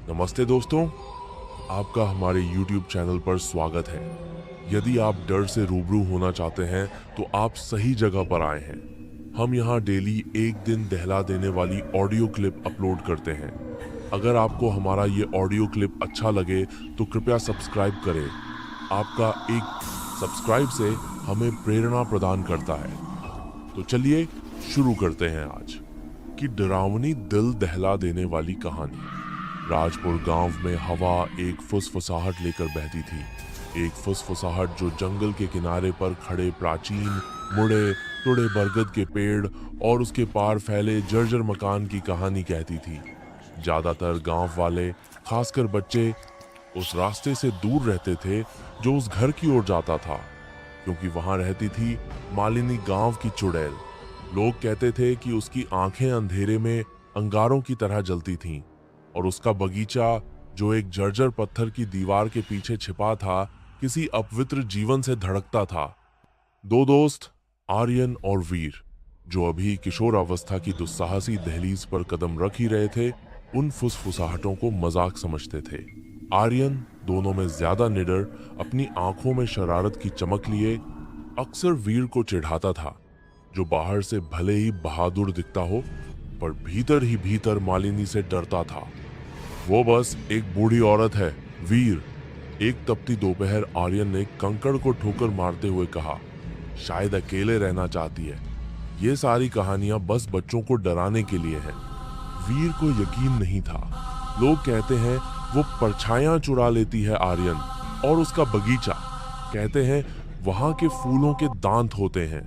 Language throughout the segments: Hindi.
नमस्ते दोस्तों, आपका हमारे YouTube चैनल पर स्वागत है। यदि आप डर से रूबरू होना चाहते हैं तो आप सही जगह पर आए हैं। हम यहाँ डेली एक दिन दहला देने वाली ऑडियो क्लिप अपलोड करते हैं। अगर आपको हमारा ये ऑडियो क्लिप अच्छा लगे तो कृपया सब्सक्राइब करें। आपका एक सब्सक्राइब से हमें प्रेरणा प्रदान करता है। तो चलिए शुरू करते हैं आज की डरावनी दिल दहला देने वाली कहानी। राजपुर गांव में हवा एक फुसफुसाहट लेकर बहती थी। एक फुसफुसाहट जो जंगल के किनारे पर खड़े प्राचीन मुड़े तुड़े बरगद के पेड़ और उसके पार फैले जर्जर मकान की कहानी कहती थी। ज्यादातर गांव वाले, खासकर बच्चे, उस रास्ते से दूर रहते थे जो उस घर की ओर जाता था, क्योंकि वहां रहती थी मालिनी गांव की चुड़ैल। लोग कहते थे कि उसकी आंखें अंधेरे में अंगारों की तरह जलती थीं और उसका बगीचा, जो एक जर्जर पत्थर की दीवार के पीछे छिपा था, किसी अपवित्र जीवन से धड़कता था। दो दोस्त, आर्यन और वीर, जो अभी किशोरावस्था की दुस्साहसी दहलीज पर कदम रख ही रहे थे, उन फुसफुसाहटों को मजाक समझते थे। आर्यन, दोनों में ज्यादा निडर, अपनी आंखों में शरारत की चमक लिए अक्सर वीर को चिढ़ाता था, जो बाहर से भले ही बहादुर दिखता हो पर भीतर ही भीतर मालिनी से डरता था। वो बस एक बूढ़ी औरत है, वीर। एक तपती दोपहर आर्यन ने कंकड़ को ठोकर मारते हुए कहा, शायद अकेले रहना चाहती है। ये सारी कहानियां बस बच्चों को डराने के लिए हैं। वीर को यकीन नहीं था। लोग कहते हैं वो परछाइयां चुरा लेती है आर्यन और उसका बगीचा। कहते हैं वहां के फूलों के दांत होते हैं।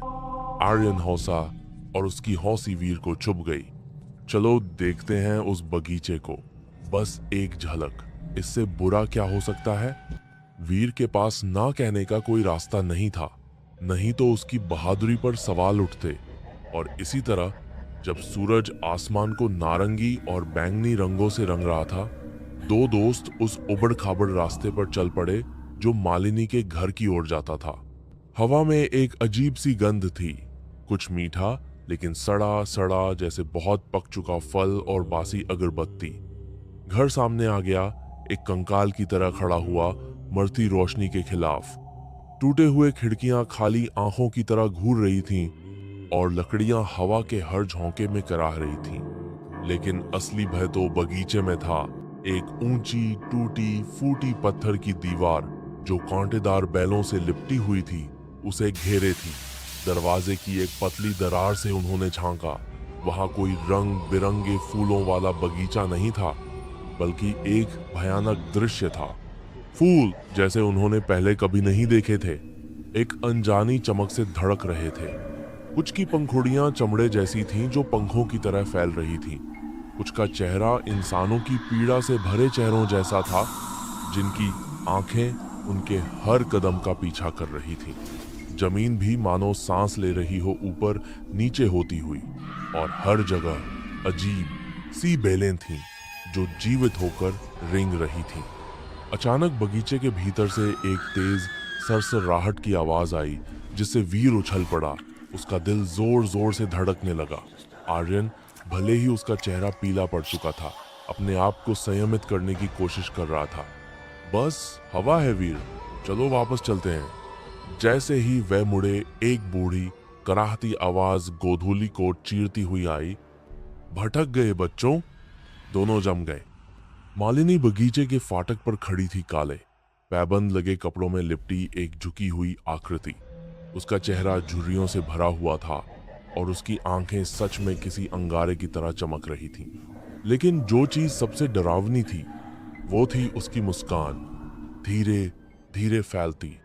आर्यन हौसा और उसकी हौसी वीर को चुभ गई। चलो देखते हैं उस बगीचे को, बस एक झलक। इससे बुरा क्या हो सकता है? वीर के पास ना कहने का कोई रास्ता नहीं था, नहीं तो उसकी बहादुरी पर सवाल उठते। और इसी तरह जब सूरज आसमान को नारंगी और बैंगनी रंगों से रंग रहा था, दो दोस्त उस उबड़ खाबड़ रास्ते पर चल पड़े जो मालिनी के घर की ओर जाता था। हवा में एक अजीब सी गंध थी, कुछ मीठा लेकिन सड़ा सड़ा, जैसे बहुत पक चुका फल और बासी अगरबत्ती। घर सामने आ गया, एक कंकाल की तरह खड़ा हुआ, मरती रोशनी के खिलाफ। टूटे हुए खिड़कियां खाली आंखों की तरह घूर रही थीं और लकड़ियां हवा के हर झोंके में कराह रही थीं। लेकिन असली भय तो बगीचे में था। एक ऊंची टूटी फूटी पत्थर की दीवार जो कांटेदार बैलों से लिपटी हुई थी, उसे घेरे थी। दरवाजे की एक पतली दरार से उन्होंने झांका। वहां कोई रंग बिरंगे फूलों वाला बगीचा नहीं था, बल्कि एक भयानक दृश्य था। फूल जैसे उन्होंने पहले कभी नहीं देखे थे, एक अनजानी चमक से धड़क रहे थे। कुछ की पंखुड़ियां चमड़े जैसी थीं जो पंखों की तरह फैल रही थीं। कुछ का चेहरा इंसानों की पीड़ा से भरे चेहरों जैसा था, जिनकी आंखें उनके हर कदम का पीछा कर रही थीं। जमीन भी मानो सांस ले रही हो ऊपर नीचे होती हुई, और हर जगह अजीब सी बेलें थीं जो जीवित होकर रेंग रही थीं। अचानक बगीचे के भीतर से एक तेज सरसराहट की आवाज आई, जिससे वीर उछल पड़ा। उसका दिल जोर जोर से धड़कने लगा। आर्यन, भले ही उसका चेहरा पीला पड़ चुका था, अपने आप को संयमित करने की कोशिश कर रहा था। बस हवा है वीर, चलो वापस चलते हैं। जैसे ही वह मुड़े, एक बूढ़ी कराहती आवाज गोधूली को चीरती हुई आई, भटक गए बच्चों। दोनों जम गए। मालिनी बगीचे के फाटक पर खड़ी थी, काले पैबंद लगे कपड़ों में लिपटी एक झुकी हुई आकृति। उसका चेहरा झुर्रियों से भरा हुआ था और उसकी आंखें सच में किसी अंगारे की तरह चमक रही थीं। लेकिन जो चीज सबसे डरावनी थी, वो थी उसकी मुस्कान, धीरे धीरे फैलती,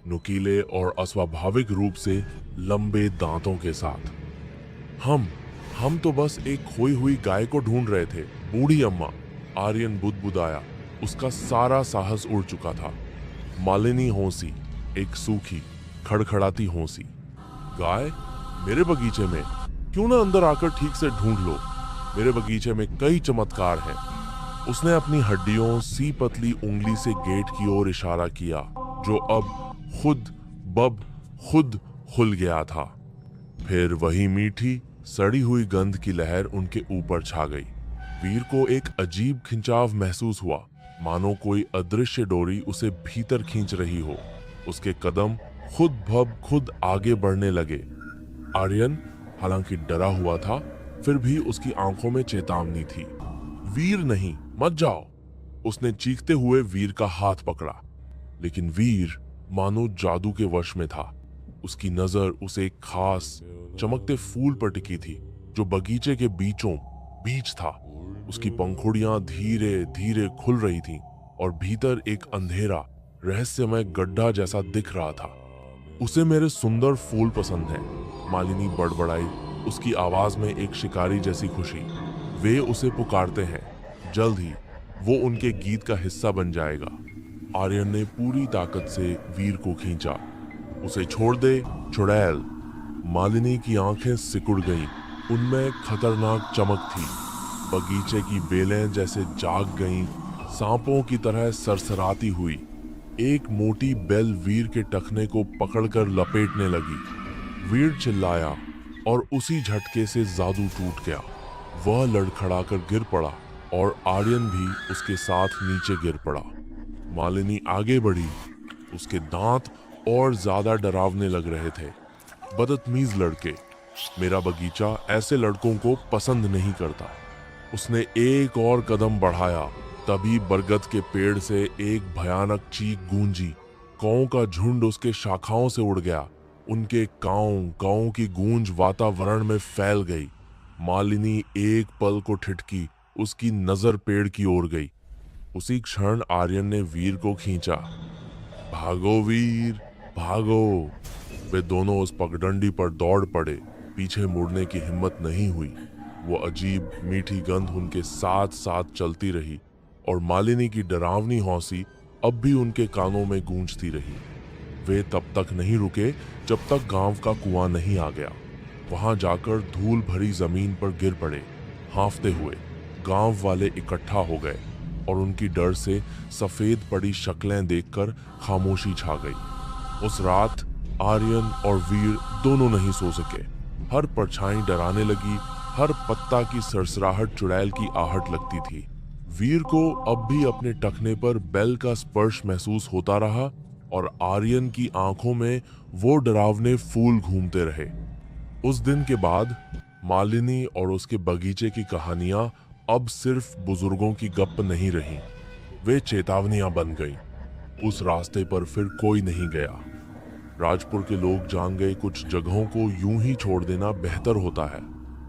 नुकीले और अस्वाभाविक रूप से लंबे दांतों के साथ। हम तो बस एक खोई हुई गाय को ढूंढ रहे थे, बूढ़ी अम्मा। आर्यन बुदबुदाया। उसका सारा साहस उड़ चुका था। मालिनी हौसी, एक सूखी खड़खड़ाती हौसी। गाय? मेरे बगीचे में? क्यों ना अंदर आकर ठीक से ढूंढ लो। मेरे बगीचे में कई चमत्कार हैं। उसने अपनी हड्डियों सी पतली उंगली से गेट की ओर इशारा किया, जो अब खुद खुल गया था। फिर वही मीठी सड़ी हुई गंध की लहर उनके ऊपर छा गई। वीर को एक अजीब खिंचाव महसूस हुआ, मानो कोई अदृश्य डोरी उसे भीतर खींच रही हो। उसके कदम खुद ब खुद आगे बढ़ने लगे। आर्यन हालांकि डरा हुआ था, फिर भी उसकी आंखों में चेतावनी थी। वीर नहीं, मत जाओ। उसने चीखते हुए वीर का हाथ पकड़ा, लेकिन वीर मानो जादू के वश में था। उसकी नजर उस एक खास चमकते फूल पर टिकी थी जो बगीचे के बीचों बीच था। उसकी पंखुड़ियां धीरे धीरे खुल रही थीं और भीतर एक अंधेरा रहस्यमय गड्ढा जैसा दिख रहा था। उसे मेरे सुंदर फूल पसंद हैं, मालिनी बड़बड़ाई, उसकी आवाज में एक शिकारी जैसी खुशी। वे उसे पुकारते हैं, जल्द ही वो उनके गीत का हिस्सा बन जाएगा। आर्यन ने पूरी ताकत से वीर को खींचा। उसे छोड़ दे चुड़ैल। मालिनी की आंखें सिकुड़ गईं, उनमें खतरनाक चमक थी। बगीचे की बेलें जैसे जाग गईं, सांपों की तरह सरसराती हुई। एक मोटी बेल वीर के टखने को पकड़कर लपेटने लगी। वीर चिल्लाया और उसी झटके से जादू टूट गया। वह लड़खड़ाकर गिर पड़ा और आर्यन भी उसके साथ नीचे गिर पड़ा। मालिनी आगे बढ़ी, उसके दांत और ज्यादा डरावने लग रहे थे। बदतमीज लड़के, मेरा बगीचा ऐसे लड़कों को पसंद नहीं करता। उसने एक और कदम बढ़ाया, तभी बरगद के पेड़ से एक भयानक चीख गूंजी। कौओं का झुंड उसके शाखाओं से उड़ गया। उनके काऊ काऊ की गूंज वातावरण में फैल गई। मालिनी एक पल को ठिठकी, उसकी नजर पेड़ की ओर गई। उसी क्षण आर्यन ने वीर को खींचा। भागो वीर, भागो। वे दोनों उस पगडंडी पर दौड़ पड़े। पीछे मुड़ने की हिम्मत नहीं हुई। वो अजीब मीठी गंध उनके साथ साथ चलती रही और मालिनी की डरावनी हौंसी अब भी उनके कानों में गूंजती रही। वे तब तक नहीं रुके जब तक गांव का कुआं नहीं आ गया। वहां जाकर धूल भरी जमीन पर गिर पड़े, हांफते हुए। गांव वाले इकट्ठा हो गए और उनकी डर से सफेद पड़ी शक्लें देखकर खामोशी छा गई। उस रात आर्यन और वीर दोनों नहीं सो सके। हर परछाई डराने लगी, हर पत्ता की सरसराहट चुड़ैल की आहट लगती थी। वीर को अब भी अपने टखने पर बेल का स्पर्श महसूस होता रहा और आर्यन की आंखों में वो डरावने फूल घूमते रहे। उस दिन के बाद मालिनी और उसके बगीचे की कहानियां अब सिर्फ बुजुर्गों की गप नहीं रही, वे चेतावनियां बन गईं। उस रास्ते पर फिर कोई नहीं गया। राजपुर के लोग जान गए, कुछ जगहों को यूं ही छोड़ देना बेहतर होता है,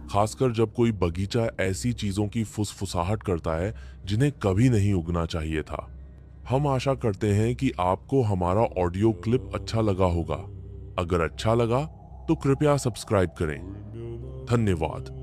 खासकर जब कोई बगीचा ऐसी चीजों की फुसफुसाहट करता है जिन्हें कभी नहीं उगना चाहिए था। हम आशा करते हैं कि आपको हमारा ऑडियो क्लिप अच्छा लगा होगा। अगर अच्छा लगा तो कृपया सब्सक्राइब करें। धन्यवाद।